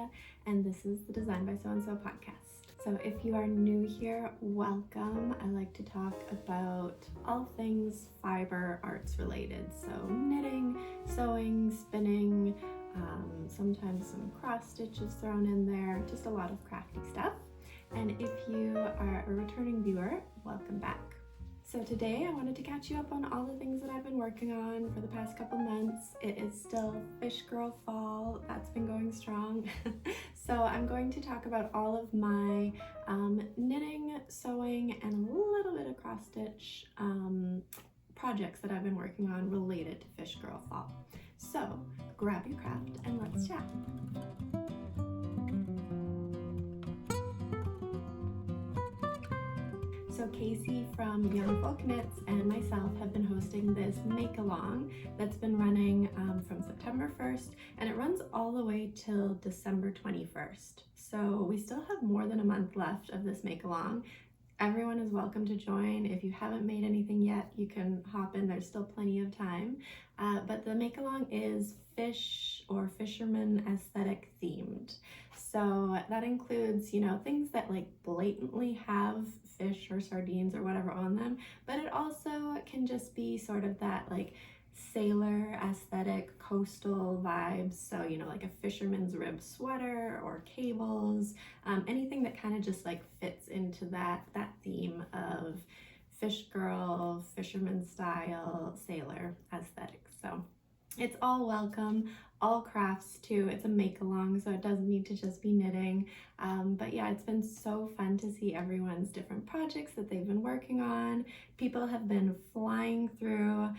Stella, and this is the Design by So and So podcast. So if you are new here, welcome. I like to talk about all things fiber arts related. So knitting, sewing, spinning, sometimes some cross stitches thrown in there, just a lot of crafty stuff. And if you are a returning viewer, welcome back. So today I wanted to catch you up on all the things that I've been working on for the past couple months. It is still Fish Girl Fall, that's been going strong. So I'm going to talk about all of my knitting, sewing, and a little bit of cross stitch projects that I've been working on related to Fish Girl Fall. So grab your craft and let's chat. So Casey from Young Folk Knits and myself have been hosting this make-along that's been running from September 1st, and it runs all the way till December 21st. So we still have more than a month left of this make-along. Everyone is welcome to join. If you haven't made anything yet, you can hop in. There's still plenty of time. But the make-along is fish or fisherman aesthetic themed. So that includes, things that like blatantly have fish or sardines or whatever on them, but it also can just be sort of that like sailor aesthetic coastal vibes. So, like a fisherman's rib sweater or cables, anything that kind of just like fits into that theme of fish girl, fisherman style, sailor aesthetic. So it's all welcome, all crafts too. It's a make-along, so it doesn't need to just be knitting. But yeah, it's been so fun to see everyone's different projects that they've been working on. People have been flying through,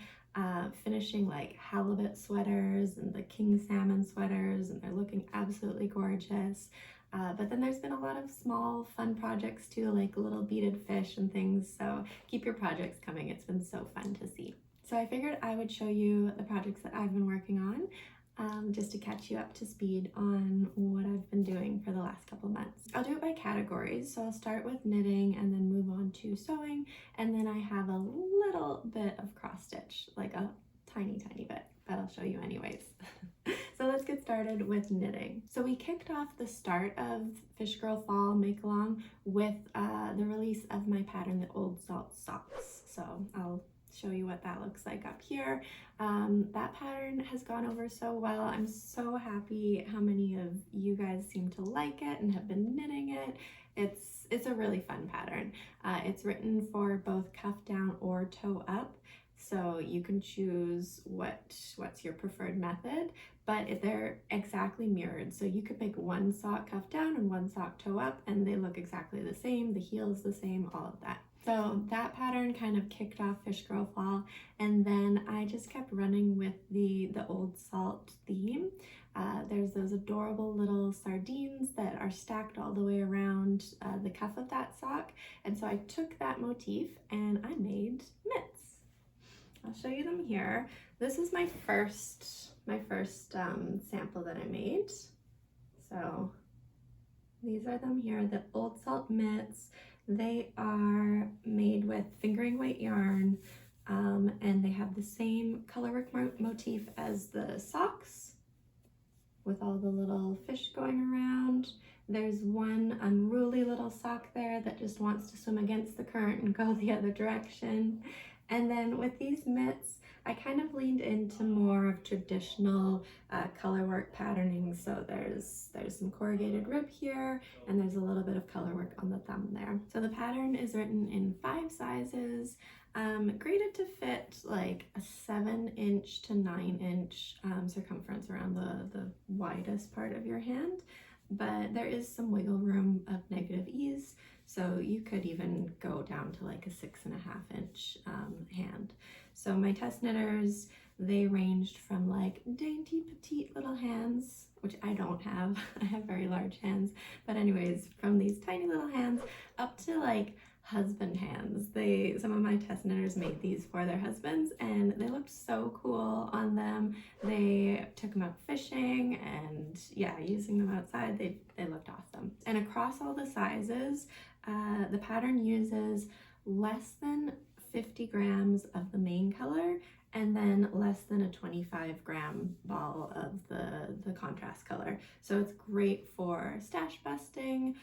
finishing like halibut sweaters and the king salmon sweaters, and they're looking absolutely gorgeous. But then there's been a lot of small fun projects too, like little beaded fish and things. So keep your projects coming. It's been so fun to see. So I figured I would show you the projects that I've been working on, just to catch you up to speed on what I've been doing for the last couple months. I'll do it by categories, so I'll start with knitting and then move on to sewing, and then I have a little bit of cross stitch, like a tiny bit, but I'll show you anyways. So let's get started with knitting. So we kicked off the start of Fish Girl Fall Make-Along with the release of my pattern, the Old Salt Socks. So I'll show you what that looks like up here. That pattern has gone over so well. I'm so happy how many of you guys seem to like it and have been knitting it. It's a really fun pattern. It's written for both cuff down or toe up, so you can choose what's your preferred method, but they're exactly mirrored. So you could make one sock cuff down and one sock toe up, and they look exactly the same. The heel is the same, all of that. So that pattern kind of kicked off Fish Girl Fall, and then I just kept running with the Old Salt theme. There's those adorable little sardines that are stacked all the way around the cuff of that sock, and so I took that motif and I made mitts. I'll show you them here. This is my first sample that I made. So these are them here, the Old Salt mitts. They are made with fingering weight yarn, and they have the same colorwork motif as the socks with all the little fish going around. There's one unruly little sock there that just wants to swim against the current and go the other direction. And then with these mitts, I kind of leaned into more of traditional colorwork patterning. So there's some corrugated rib here, and there's a little bit of colorwork on the thumb there. So the pattern is written in 5 sizes, graded to fit like a 7-inch to 9-inch circumference around the widest part of your hand. But there is some wiggle room of negative ease, so you could even go down to like a 6.5-inch hand. So my test knitters, they ranged from like dainty petite little hands, which I don't have, I have very large hands, but anyways, from these tiny little hands up to like husband hands. Some of my test knitters made these for their husbands, and they looked so cool on them. They took them out fishing, and yeah, using them outside, they looked awesome. And across all the sizes, the pattern uses less than 50 grams of the main color, and then less than a 25-gram ball of the contrast color. So it's great for stash busting.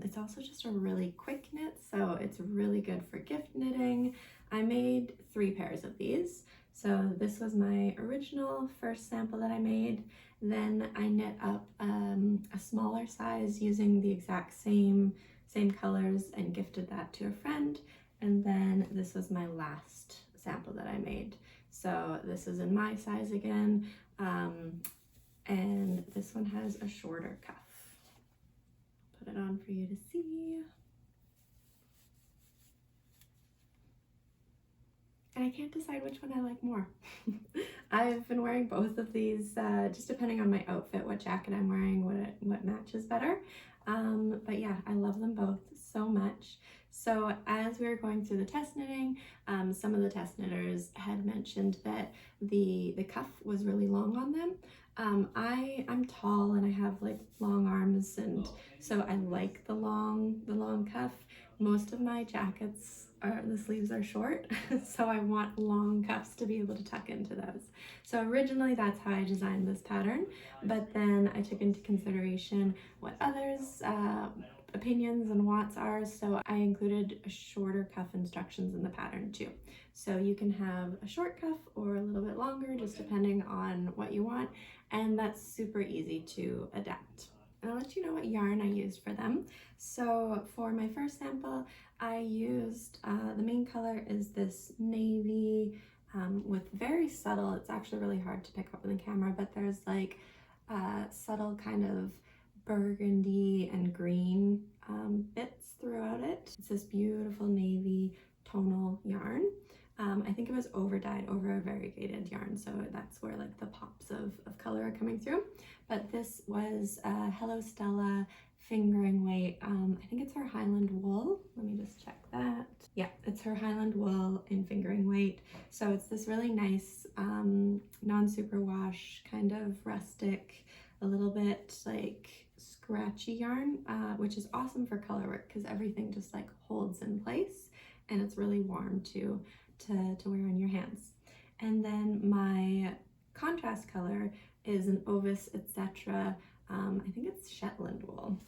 It's also just a really quick knit, so it's really good for gift knitting. I made 3 pairs of these. So this was my original first sample that I made. Then I knit up a smaller size using the exact same colors and gifted that to a friend. And then this was my last sample that I made. So this is in my size again, and this one has a shorter cuff. Put it on for you to see. And I can't decide which one I like more. I've been wearing both of these, just depending on my outfit, what jacket I'm wearing, what matches better. But yeah, I love them both so much. So as we were going through the test knitting, some of the test knitters had mentioned that the cuff was really long on them. I'm tall and I have like long arms, and so I like the long cuff. Most of my jackets the sleeves are short, so I want long cuffs to be able to tuck into those. So originally that's how I designed this pattern, but then I took into consideration what others' opinions and wants are, so I included shorter cuff instructions in the pattern too. So you can have a short cuff or a little bit longer, just depending on what you want, and that's super easy to adapt. And I'll let you know what yarn I used for them. So for my first sample, I used, the main color is this navy with very subtle, it's actually really hard to pick up in the camera, but there's like subtle kind of burgundy and green bits throughout it. It's this beautiful navy tonal yarn. I think it was over dyed over a variegated yarn, so that's where like the pops of color are coming through. But this was Hello Stella fingering weight. I think it's her Highland wool. Let me just check that. Yeah, it's her Highland wool in fingering weight. So it's this really nice non-superwash, kind of rustic, a little bit like scratchy yarn, which is awesome for color work because everything just like holds in place, and it's really warm to wear on your hands. And then my contrast color is an Ovis, etc. I think it's Shetland wool.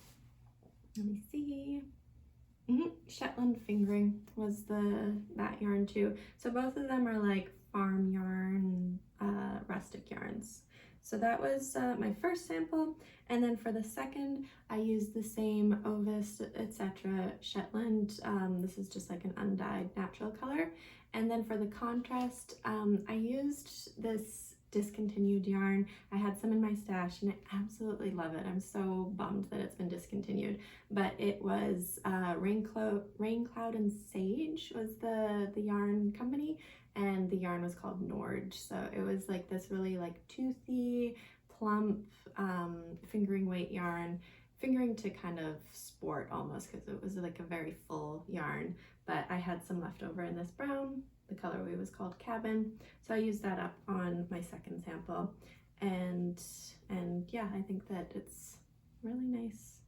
Let me see. Shetland fingering was that yarn too. So both of them are like farm yarn, rustic yarns. So that was my first sample, and then for the second I used the same Ovis, etc. Shetland. This is just like an undyed natural color. And then for the contrast, I used this discontinued yarn. I had some in my stash and I absolutely love it. I'm so bummed that it's been discontinued, but it was Raincloud and Sage was the yarn company, and the yarn was called Nord. So it was like this really like toothy, plump fingering weight yarn, fingering to kind of sport almost, because it was like a very full yarn. But I had some left over in this brown. The colorway was called Cabin, so I used that up on my second sample, and yeah, I think that it's really nice.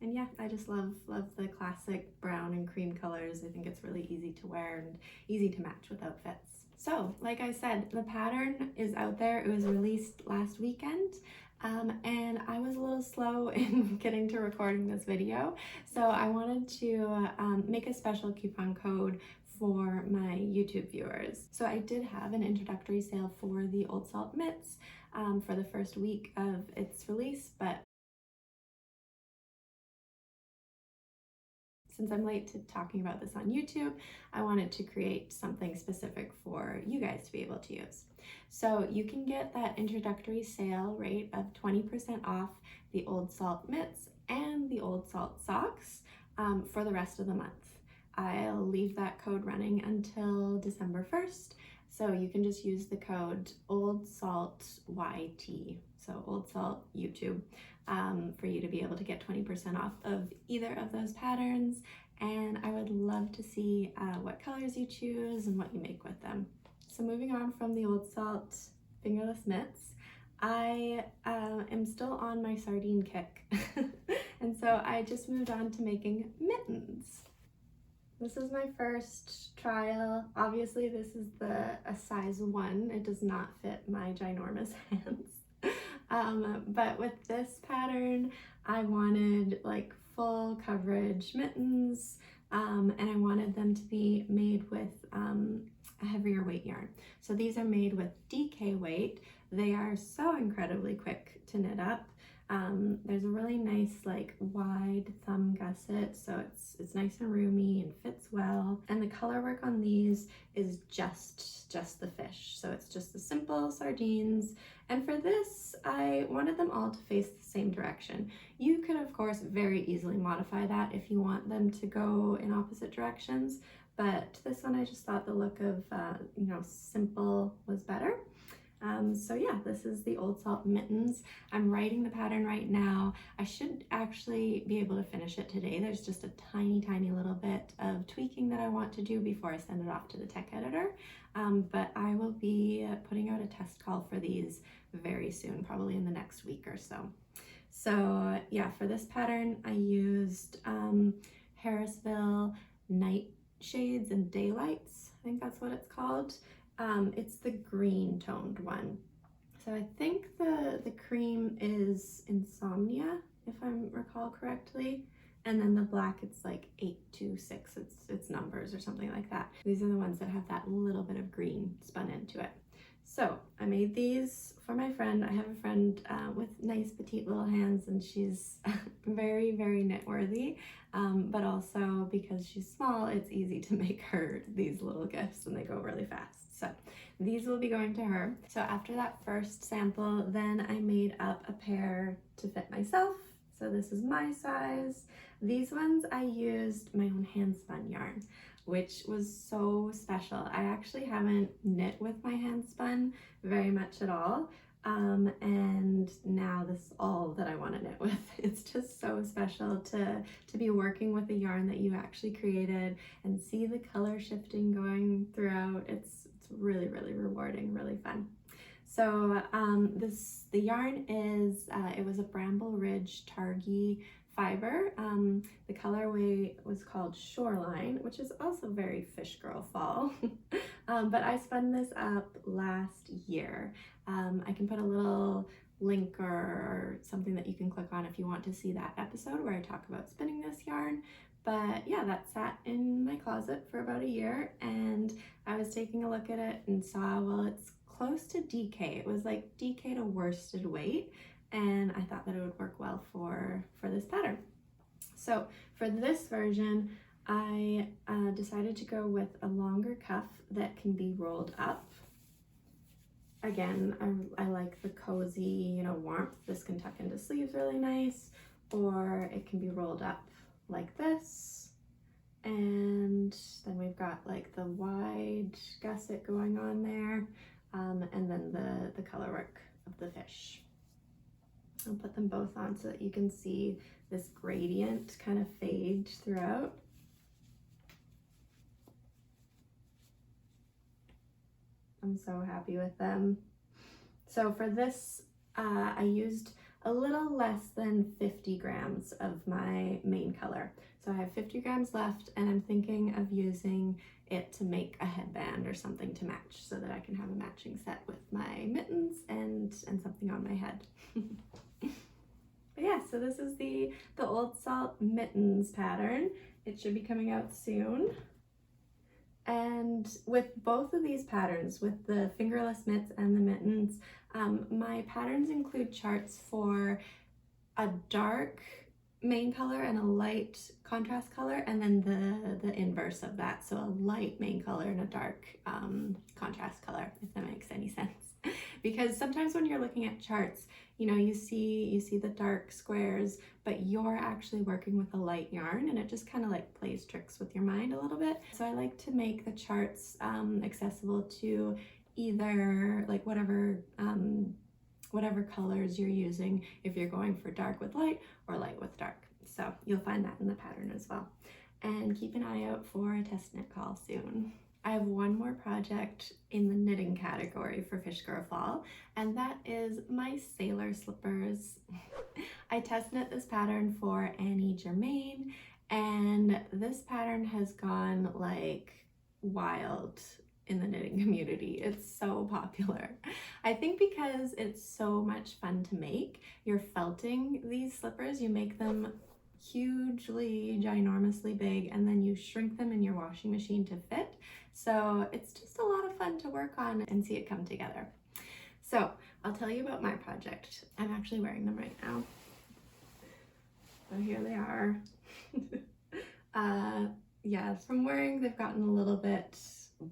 And yeah, I just love the classic brown and cream colors. I think it's really easy to wear and easy to match with outfits. So like I said, the pattern is out there. It was released last weekend. And I was a little slow in getting to recording this video, so I wanted to make a special coupon code for my YouTube viewers. So I did have an introductory sale for the Old Salt Mitts for the first week of its release, but since I'm late to talking about this on YouTube, I wanted to create something specific for you guys to be able to use. So you can get that introductory sale rate of 20% off the Old Salt Mitts and the Old Salt Socks for the rest of the month. I'll leave that code running until December 1st, so you can just use the code OldSaltYT, so Old Salt YouTube, for you to be able to get 20% off of either of those patterns. And I would love to see what colors you choose and what you make with them. So moving on from the Old Salt fingerless mitts, I am still on my sardine kick, and so I just moved on to making mittens. This is my first trial. Obviously this is a size 1. It does not fit my ginormous hands. But with this pattern, I wanted like full coverage mittens, and I wanted them to be made with a heavier weight yarn. So these are made with DK weight. They are so incredibly quick to knit up. There's a really nice like wide thumb gusset, so it's nice and roomy and fits well. And the color work on these is just the fish. So it's just the simple sardines. And for this, I wanted them all to face the same direction. You could of course very easily modify that if you want them to go in opposite directions. But this one, I just thought the look of, simple was better. So yeah, this is the Old Salt Mittens. I'm writing the pattern right now. I should actually be able to finish it today. There's just a tiny little bit of tweaking that I want to do before I send it off to the tech editor. But I will be putting out a test call for these very soon, probably in the next week or so. So yeah, for this pattern, I used Harrisville Nightshades and Daylights. I think that's what it's called. It's the green toned one. So I think the cream is Insomnia, if I recall correctly. And then the black, it's like 826, it's numbers or something like that. These are the ones that have that little bit of green spun into it. So I made these for my friend. I have a friend with nice petite little hands, and she's very knitworthy, but also because she's small, it's easy to make her these little gifts and they go really fast. So these will be going to her. So after that first sample, then I made up a pair to fit myself. So this is my size. These ones I used my own handspun yarn, which was so special. I actually haven't knit with my handspun very much at all. And now this is all that I want to knit with. It's just so special to be working with a yarn that you actually created and see the color shifting going throughout. It's really rewarding, really fun. So the yarn is, it was a Bramble Ridge Targhee fiber. The colorway was called Shoreline, which is also very fish girl fall. But I spun this up last year. I can put a little link or something that you can click on if you want to see that episode where I talk about spinning this yarn. But yeah, that sat in my closet for about a year, and I was taking a look at it and saw, well, it's close to DK. It was like DK to worsted weight, and I thought that it would work well for this pattern. So for this version, I decided to go with a longer cuff that can be rolled up. Again, I like the cozy, warmth. This can tuck into sleeves really nice, or it can be rolled up like this. And then we've got like the wide gusset going on there, and then the color work of the fish. I'll put them both on so that you can see this gradient kind of fade throughout. I'm so happy with them. So for this, I used a little less than 50 grams of my main color. So I have 50 grams left, and I'm thinking of using it to make a headband or something to match so that I can have a matching set with my mittens and something on my head. But yeah, so this is the Old Salt Mittens pattern. It should be coming out soon. And with both of these patterns, with the fingerless mitts and the mittens, my patterns include charts for a dark main color and a light contrast color, and then the inverse of that, so a light main color and a dark contrast color, if that makes any sense. Because sometimes when you're looking at charts, you see the dark squares, but you're actually working with a light yarn, and it just kind of like plays tricks with your mind a little bit. So I like to make the charts accessible to either like whatever colors you're using, if you're going for dark with light or light with dark. So you'll find that in the pattern as well. And keep an eye out for a test knit call soon. I have one more project in the knitting category for Fish Girl Fall, and that is my sailor slippers. I test knit this pattern for Annie Germain, and this pattern has gone like wild in the knitting community. It's so popular. I think because it's so much fun to make. You're felting these slippers, you make them hugely, ginormously big, and then you shrink them in your washing machine to fit. So it's just a lot of fun to work on and see it come together. So I'll tell you about my project. I'm actually wearing them right now. So here they are. Yeah, from wearing, they've gotten a little bit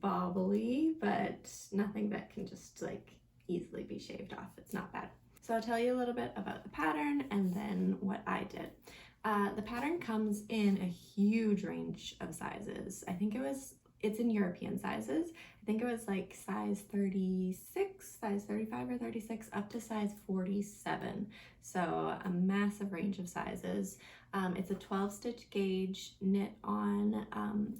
bobbly, but nothing that can just like easily be shaved off. It's not bad. So I'll tell you a little bit about the pattern and then what I did. The pattern comes in a huge range of sizes. I think it's in European sizes. I think it was like size 36, size 35 or 36, up to size 47. So a massive range of sizes. It's a 12 stitch gauge knit on,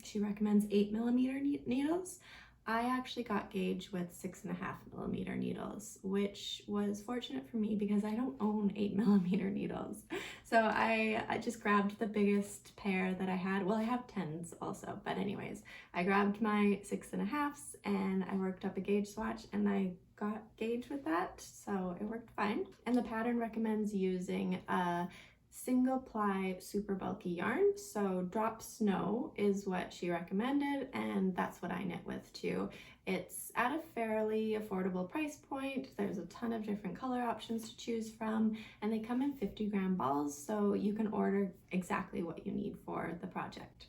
she recommends 8mm needles. I actually got gauge with 6.5mm needles, which was fortunate for me because I don't own 8mm needles. So I just grabbed the biggest pair that I had. Well, I have 10s also, but anyways, I grabbed my 6.5s and I worked up a gauge swatch and I got gauge with that, so it worked fine. And the pattern recommends using a single ply super bulky yarn, so Drop Snow is what she recommended, and that's what I knit with too. It's at a fairly affordable price point. There's a ton of different color options to choose from, and they come in 50-gram balls, so you can order exactly what you need for the project.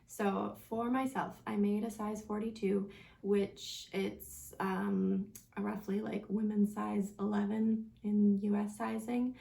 So for myself, I made a size 42, which it's roughly like women's size 11 in US sizing.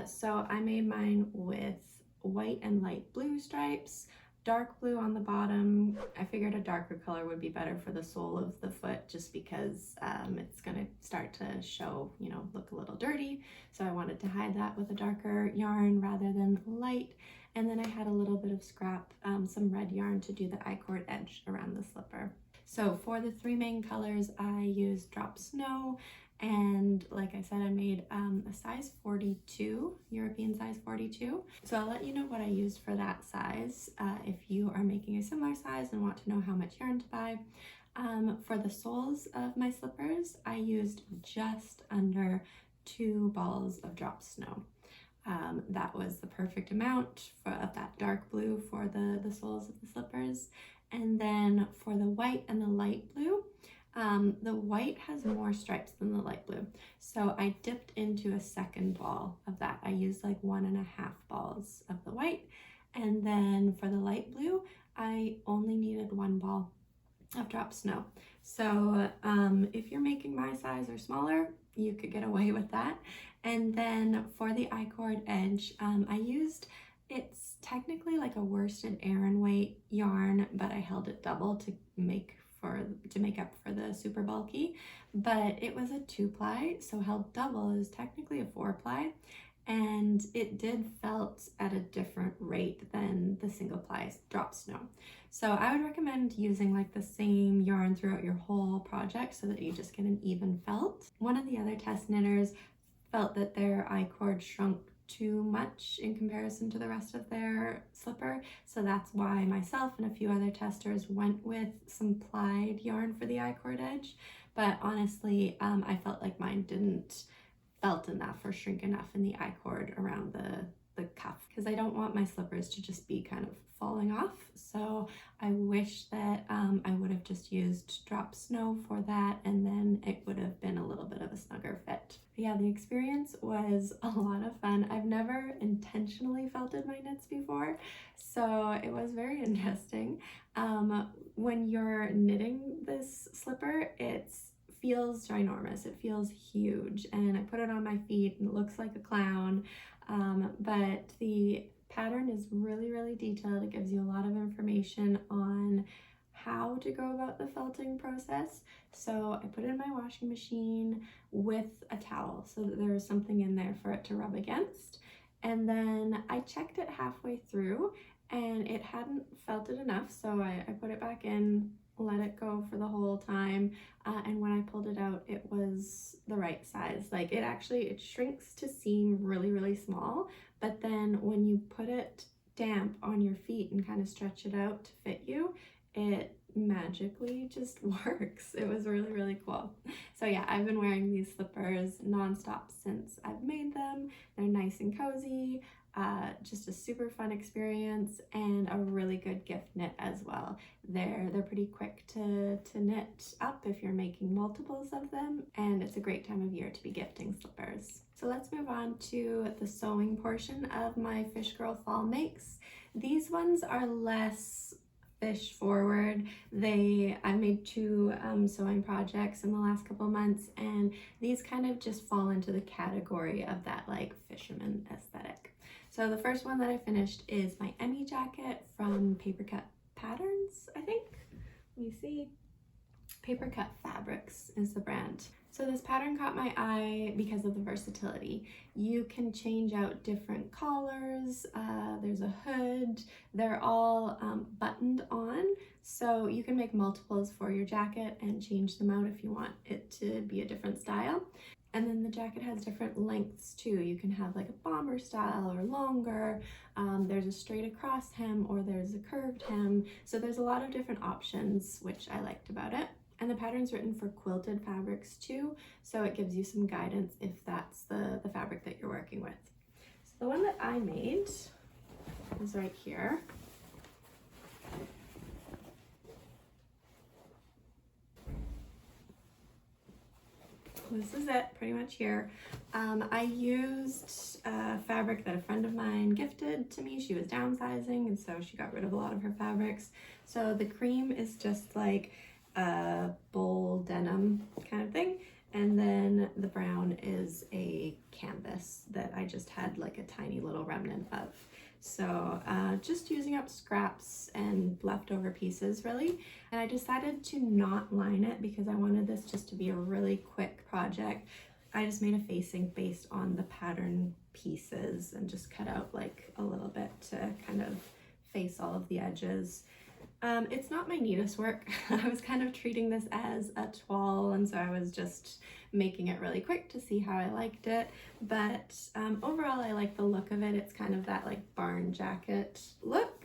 So I made mine with white and light blue stripes, dark blue on the bottom. I figured a darker color would be better for the sole of the foot just because it's gonna start to show, you know, look a little dirty. So I wanted to hide that with a darker yarn rather than light. And then I had a little bit of scrap, some red yarn to do the I-cord edge around the slipper. So for the three main colors, I used Drop Snow, and like I said, I made a size 42, European size 42. So I'll let you know what I used for that size if you are making a similar size and want to know how much yarn to buy. For the soles of my slippers, I used just under 2 balls of Drop Snow. That was the perfect amount of that dark blue for the soles of the slippers. And then for the white and the light blue, the white has more stripes than the light blue. So I dipped into a second ball of that. I used like 1.5 balls of the white. And then for the light blue, I only needed 1 ball of Drop Snow. So if you're making my size or smaller, you could get away with that. And then for the I-cord edge, I used, it's technically like a worsted Aran weight yarn, but I held it double to make up for the super bulky, but it was a 2-ply, so held double is technically a 4-ply, and it did felt at a different rate than the single ply Drop Snow. So I would recommend using like the same yarn throughout your whole project so that you just get an even felt. One of the other test knitters felt that their I-cord shrunk too much in comparison to the rest of their slipper, so that's why myself and a few other testers went with some plied yarn for the I-cord edge. But honestly, I felt like mine didn't felt enough or shrink enough in the I-cord around the cuff, because I don't want my slippers to just be kind of falling off. So I wish that I would have just used Drop Snow for that, and then it would have been a little bit of a snugger fit. But yeah, the experience was a lot of fun. I've never intentionally felted my knits before, so it was very interesting. When you're knitting this slipper, it feels ginormous. It feels huge, and I put it on my feet and it looks like a clown. But the pattern is really, really detailed. It gives you a lot of information on how to go about the felting process. So I put it in my washing machine with a towel so that there was something in there for it to rub against. And then I checked it halfway through and it hadn't felted enough, so I put it back in, let it go for the whole time, and when I pulled it out, it was the right size. Like it shrinks to seem really, really small, but then when you put it damp on your feet and kind of stretch it out to fit you, it magically just works. It was really, really cool. So yeah, I've been wearing these slippers nonstop since I've made them. They're nice and cozy, just a super fun experience and a really good gift knit as well. They're pretty quick to knit up if you're making multiples of them, and it's a great time of year to be gifting slippers. So let's move on to the sewing portion of my Fish Girl Fall makes. These ones are less fish forward. I've made two sewing projects in the last couple months, and these kind of just fall into the category of that like fisherman aesthetic. So the first one that I finished is my Emmi jacket from Paper Cut Patterns, I think. Let me see. Paper Cut Fabrics is the brand. So this pattern caught my eye because of the versatility. You can change out different collars, there's a hood, they're all buttoned on, so you can make multiples for your jacket and change them out if you want it to be a different style. And then the jacket has different lengths too. You can have like a bomber style or longer. There's a straight across hem or there's a curved hem. So there's a lot of different options, which I liked about it. And the pattern's written for quilted fabrics too, so it gives you some guidance if that's the fabric that you're working with. So the one that I made is right here. This is it, pretty much here. I used fabric that a friend of mine gifted to me. She was downsizing, and so she got rid of a lot of her fabrics. So the cream is just like a bull denim kind of thing, and then the brown is a canvas that I just had like a tiny little remnant of. So just using up scraps and leftover pieces really. And I decided to not line it because I wanted this just to be a really quick project. I just made a facing based on the pattern pieces and just cut out like a little bit to kind of face all of the edges. It's not my neatest work. I was kind of treating this as a toile, and so I was just making it really quick to see how I liked it. But overall, I like the look of it. It's kind of that like barn jacket look.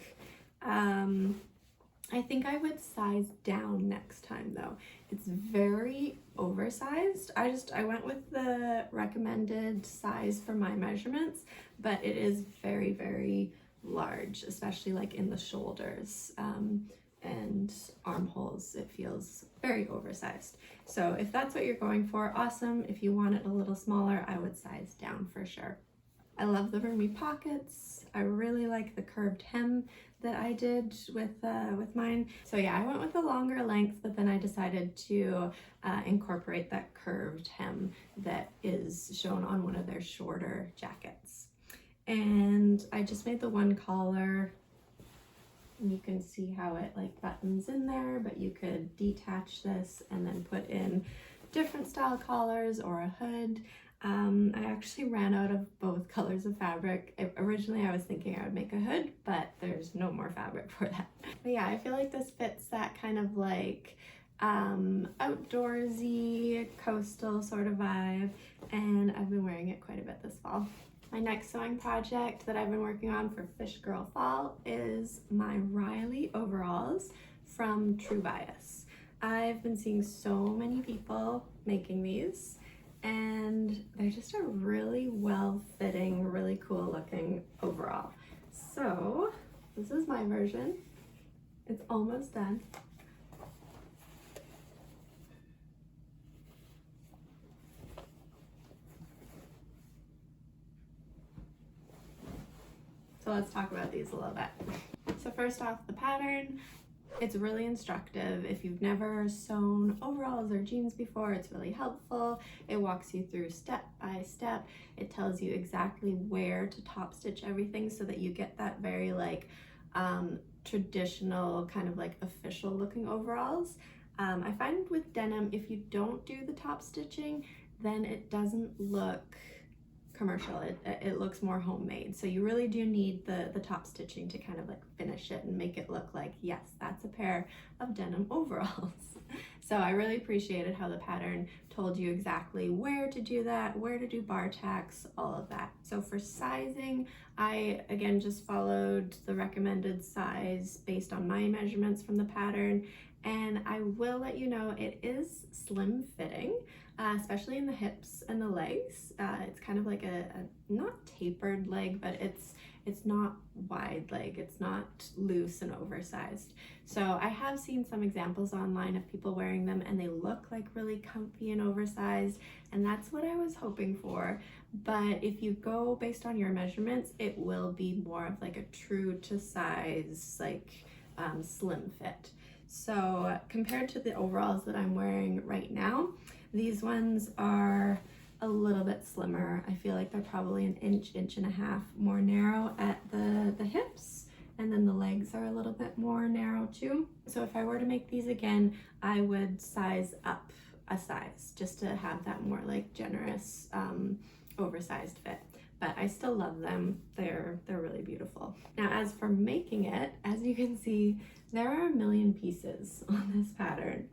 I think I would size down next time though. It's very oversized. I went with the recommended size for my measurements, but it is very, very large, especially like in the shoulders and armholes. It feels very oversized. So if that's what you're going for, awesome. If you want it a little smaller, I would size down for sure. I love the roomy pockets. I really like the curved hem that I did with mine. So yeah, I went with a longer length, but then I decided to incorporate that curved hem that is shown on one of their shorter jackets. And I just made the one collar, and you can see how it like buttons in there, but you could detach this and then put in different style collars or a hood. I actually ran out of both colors of fabric. Originally I was thinking I would make a hood, but there's no more fabric for that. But yeah, I feel like this fits that kind of like outdoorsy, coastal sort of vibe, and I've been wearing it quite a bit this fall. My next sewing project that I've been working on for Fish Girl Fall is my Riley overalls from True Bias. I've been seeing so many people making these, and they're just a really well-fitting, really cool looking overall. So this is my version. It's almost done. So let's talk about these a little bit. So first off, the pattern. It's really instructive. If you've never sewn overalls or jeans before, it's really helpful. It walks you through step by step. It tells you exactly where to top stitch everything so that you get that very like traditional kind of like official looking overalls. I find with denim, if you don't do the top stitching, then it doesn't look commercial. It looks more homemade. So you really do need the top stitching to kind of like finish it and make it look like, yes, that's a pair of denim overalls. So I really appreciated how the pattern told you exactly where to do that, where to do bar tacks, all of that. So for sizing, I again just followed the recommended size based on my measurements from the pattern, and I will let you know it is slim fitting, especially in the hips and the legs. It's kind of like a not tapered leg, but it's not wide leg, it's not loose and oversized. So I have seen some examples online of people wearing them and they look like really comfy and oversized, and that's what I was hoping for. But if you go based on your measurements, it will be more of like a true to size, like slim fit. So compared to the overalls that I'm wearing right now, these ones are a little bit slimmer. I feel like they're probably an inch and a half more narrow at the hips, and then the legs are a little bit more narrow too. So if I were to make these again, I would size up a size just to have that more like generous oversized fit. But I still love them. They're really beautiful. Now as for making it, as you can see, there are a million pieces on this pattern.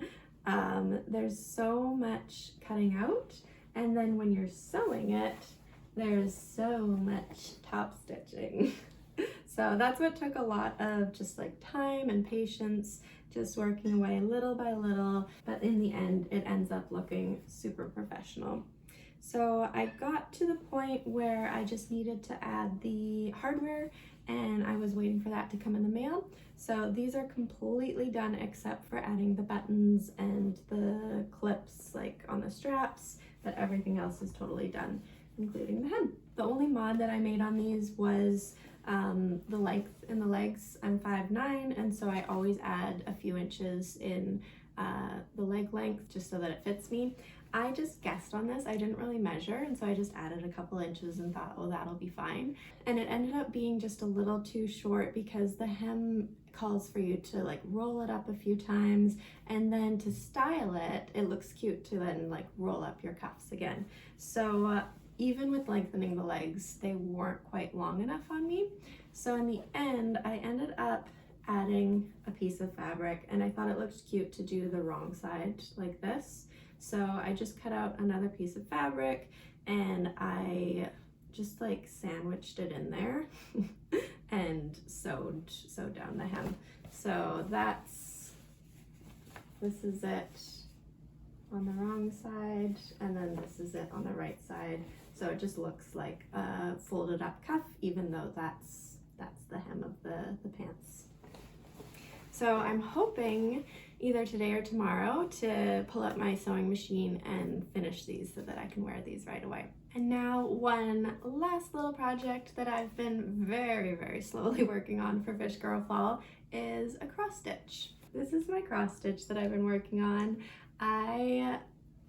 There's so much cutting out, and then when you're sewing it, there's so much top stitching. So that's what took a lot of just like time and patience, just working away little by little, but in the end it ends up looking super professional. So I got to the point where I just needed to add the hardware, and I was waiting for that to come in the mail. So these are completely done except for adding the buttons and the clips like on the straps, but everything else is totally done, including the hem. The only mod that I made on these was the length in the legs. I'm 5'9", and so I always add a few inches in the leg length just so that it fits me. I just guessed on this. I didn't really measure, and so I just added a couple inches and thought, oh, that'll be fine. And it ended up being just a little too short because the hem calls for you to like roll it up a few times, and then to style it, it looks cute to then like roll up your cuffs again. So even with lengthening the legs, they weren't quite long enough on me. So in the end, I ended up adding a piece of fabric, and I thought it looked cute to do the wrong side like this. So I just cut out another piece of fabric and I just like sandwiched it in there and sewed down the hem. So this is it on the wrong side, and then this is it on the right side. So it just looks like a folded up cuff, even though that's the hem of the pants. So I'm hoping either today or tomorrow to pull up my sewing machine and finish these so that I can wear these right away. And now one last little project that I've been very, very slowly working on for Fish Girl Fall is a cross stitch. This is my cross stitch that I've been working on. I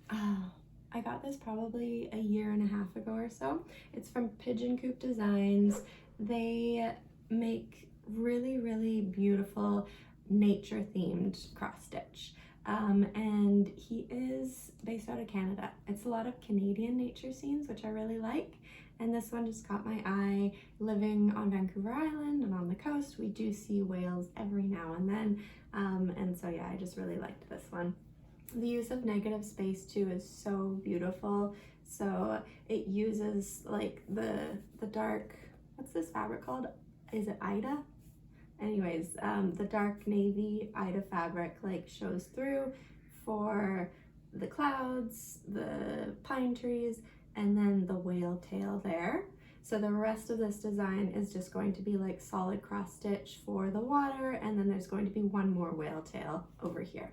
got this probably a year and a half ago or so. It's from Pigeon Coop Designs. They make really, really beautiful nature themed cross stitch, and he is based out of Canada. It's a lot of Canadian nature scenes, which I really like, and this one just caught my eye. Living on Vancouver Island and on the coast, we do see whales every now and then, and so yeah, I just really liked this one. The use of negative space too is so beautiful. So it uses like the dark, what's this fabric called? Is it Ida? Anyways, the dark navy Ida fabric like shows through for the clouds, the pine trees, and then the whale tail there. So the rest of this design is just going to be like solid cross stitch for the water, and then there's going to be one more whale tail over here.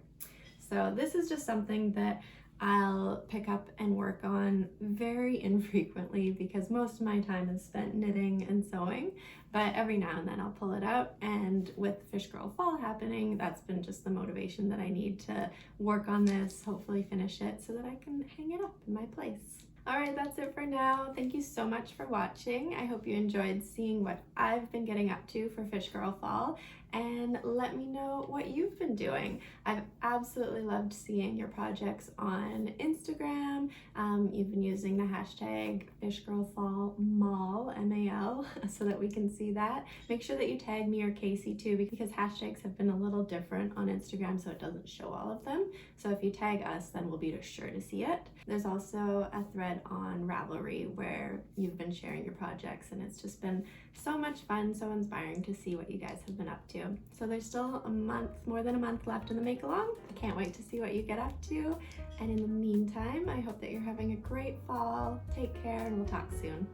So this is just something that I'll pick up and work on very infrequently because most of my time is spent knitting and sewing, but every now and then I'll pull it out, and with Fish Girl Fall happening, that's been just the motivation that I need to work on this, hopefully finish it so that I can hang it up in my place. Alright, that's it for now. Thank you so much for watching. I hope you enjoyed seeing what I've been getting up to for Fish Girl Fall, and let me know what you've been doing. I've absolutely loved seeing your projects on Instagram. You've been using the hashtag FishGirlFallMall, M-A-L, so that we can see that. Make sure that you tag me or Casey too, because hashtags have been a little different on Instagram, so it doesn't show all of them. So if you tag us, then we'll be sure to see it. There's also a thread on Ravelry where you've been sharing your projects, and it's just been so much fun, so inspiring to see what you guys have been up to. to. So there's still a month, more than a month left in the make along. Can't wait to see what you get up to. And in the meantime, I hope that you're having a great fall. Take care and we'll talk soon.